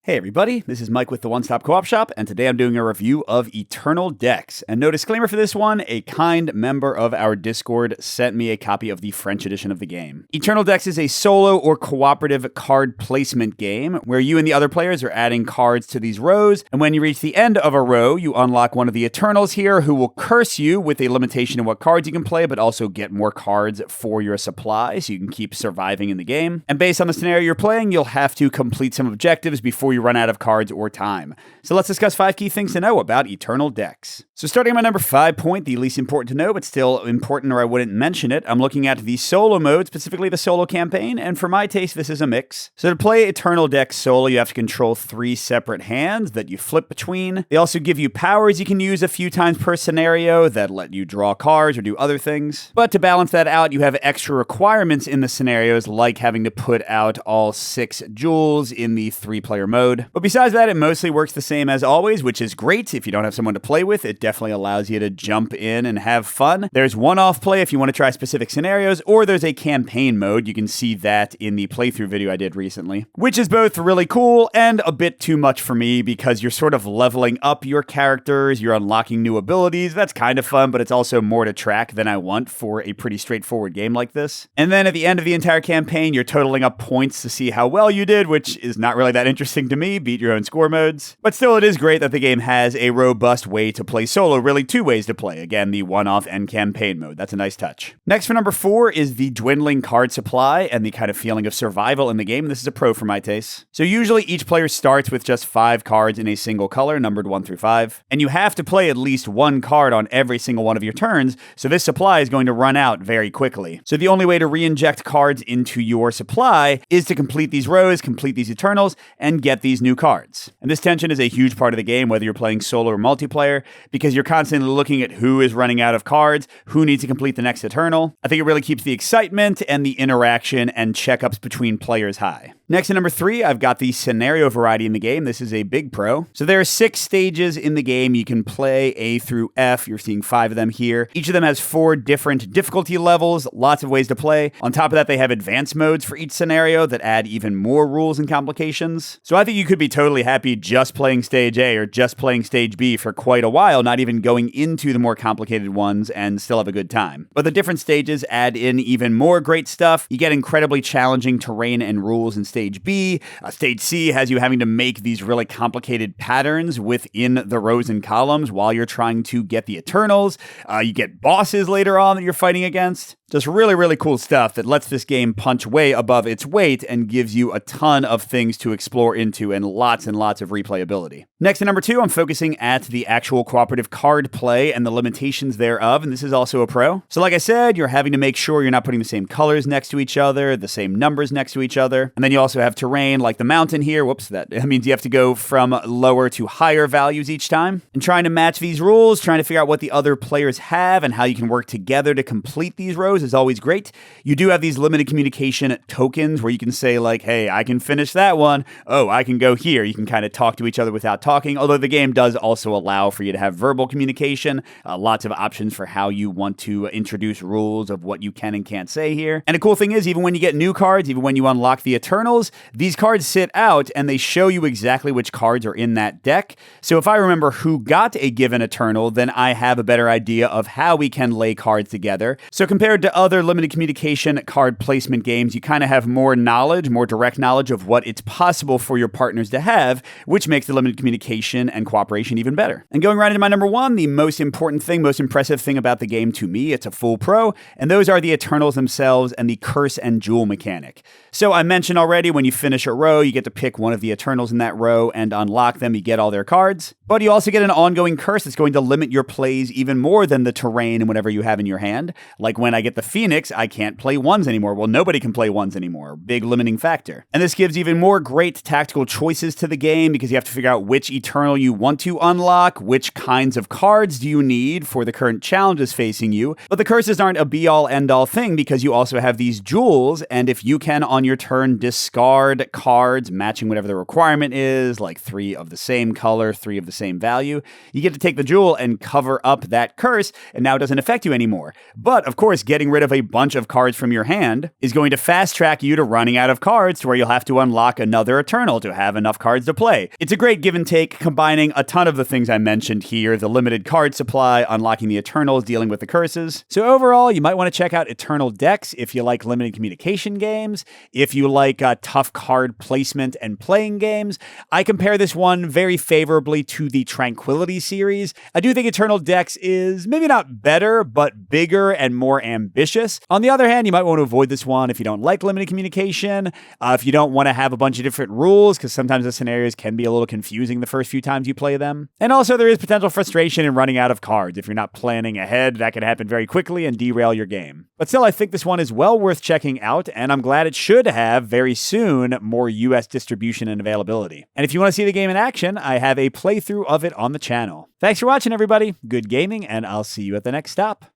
Hey everybody, this is Mike with the One Stop Co-op Shop, and today I'm doing a review of Eternal Decks. And no disclaimer for this one, a kind member of our Discord sent me a copy of the French edition of the game. Eternal Decks is a solo or cooperative card placement game where you and the other players are adding cards to these rows, and when you reach the end of a row, you unlock one of the Eternals here who will curse you with a limitation of what cards you can play, but also get more cards for your supply so you can keep surviving in the game. And based on the scenario you're playing, you'll have to complete some objectives before you run out of cards or time. So let's discuss 5 key things to know about Eternal Decks. So starting at my number 5 point, the least important to know, but still important or I wouldn't mention it, I'm looking at the solo mode, specifically the solo campaign, and for my taste, this is a mix. So to play Eternal Decks solo, you have to control 3 separate hands that you flip between. They also give you powers you can use a few times per scenario that let you draw cards or do other things. But to balance that out, you have extra requirements in the scenarios, like having to put out all 6 jewels in the 3-player mode. But besides that, it mostly works the same as always, which is great. If you don't have someone to play with, it definitely allows you to jump in and have fun. There's one-off play if you want to try specific scenarios, or there's a campaign mode. You can see that in the playthrough video I did recently, which is both really cool and a bit too much for me because you're sort of leveling up your characters, you're unlocking new abilities. That's kind of fun, but it's also more to track than I want for a pretty straightforward game like this. And then at the end of the entire campaign, you're totaling up points to see how well you did, which is not really that interesting to me, beat your own score modes. But still, it is great that the game has a robust way to play solo, really 2 ways to play. Again, the one-off and campaign mode. That's a nice touch. Next for number 4 is the dwindling card supply and the kind of feeling of survival in the game. This is a pro for my taste. So usually each player starts with just 5 cards in a single color, numbered 1 through 5, and you have to play at least 1 card on every single one of your turns, so this supply is going to run out very quickly. So the only way to re-inject cards into your supply is to complete these rows, complete these Eternals, and get these new cards. And this tension is a huge part of the game, whether you're playing solo or multiplayer, because you're constantly looking at who is running out of cards, who needs to complete the next Eternal. I think it really keeps the excitement and the interaction and checkups between players high. Next at number 3, I've got the scenario variety in the game. This is a big pro. So there are 6 stages in the game. You can play A through F. You're seeing 5 of them here. Each of them has 4 different difficulty levels, lots of ways to play. On top of that, they have advanced modes for each scenario that add even more rules and complications. So I think you could be totally happy just playing stage A or just playing stage B for quite a while, not even going into the more complicated ones and still have a good time. But the different stages add in even more great stuff. You get incredibly challenging terrain and rules in stage B. Stage C has you having to make these really complicated patterns within the rows and columns while you're trying to get the Eternals. You get bosses later on that you're fighting against. Just really, really cool stuff that lets this game punch way above its weight and gives you a ton of things to explore into and lots of replayability. Next, at number 2, I'm focusing at the actual cooperative card play and the limitations thereof, and this is also a pro. So like I said, you're having to make sure you're not putting the same colors next to each other, the same numbers next to each other, and then you also have terrain like the mountain here. Whoops, that means you have to go from lower to higher values each time. And trying to match these rules, trying to figure out what the other players have and how you can work together to complete these rows is always great. You do have these limited communication tokens where you can say like, hey, I can finish that one. Oh, I can go here. You can kind of talk to each other without talking, although the game does also allow for you to have verbal communication, lots of options for how you want to introduce rules of what you can and can't say here. And the cool thing is, even when you get new cards, even when you unlock the Eternals, these cards sit out and they show you exactly which cards are in that deck. So if I remember who got a given Eternal, then I have a better idea of how we can lay cards together. So compared to other limited communication card placement games, you kind of have more knowledge, more direct knowledge of what it's possible for your partners to have, which makes the limited communication and cooperation even better. And going right into my number 1, the most important thing, most impressive thing about the game to me, it's a full pro, and those are the Eternals themselves and the curse and jewel mechanic. So I mentioned already, when you finish a row, you get to pick one of the Eternals in that row and unlock them. You get all their cards, but you also get an ongoing curse that's going to limit your plays even more than the terrain and whatever you have in your hand. Like when I get the Phoenix, I can't play 1s anymore. Well, nobody can play 1s anymore. Big limiting factor. And this gives even more great tactical choices to the game because you have to figure out which Eternal you want to unlock, which kinds of cards do you need for the current challenges facing you. But the curses aren't a be-all, end-all thing because you also have these jewels, and if you can on your turn discard cards matching whatever the requirement is, like 3 of the same color, 3 of the same value, you get to take the jewel and cover up that curse, and now it doesn't affect you anymore. But, of course, getting getting rid of a bunch of cards from your hand is going to fast track you to running out of cards to where you'll have to unlock another Eternal to have enough cards to play. It's a great give and take, combining a ton of the things I mentioned here, the limited card supply, unlocking the Eternals, dealing with the curses. So overall, you might want to check out Eternal Decks if you like limited communication games, if you like tough card placement and playing games. I compare this one very favorably to the Tranquility series. I do think Eternal Decks is maybe not better, but bigger and more ambitious. On the other hand, you might want to avoid this one if you don't like limited communication, if you don't want to have a bunch of different rules, because sometimes the scenarios can be a little confusing the first few times you play them. And also, there is potential frustration in running out of cards. If you're not planning ahead, that can happen very quickly and derail your game. But still, I think this one is well worth checking out, and I'm glad it should have very soon more US distribution and availability. And if you want to see the game in action, I have a playthrough of it on the channel. Thanks for watching, everybody. Good gaming, and I'll see you at the next stop.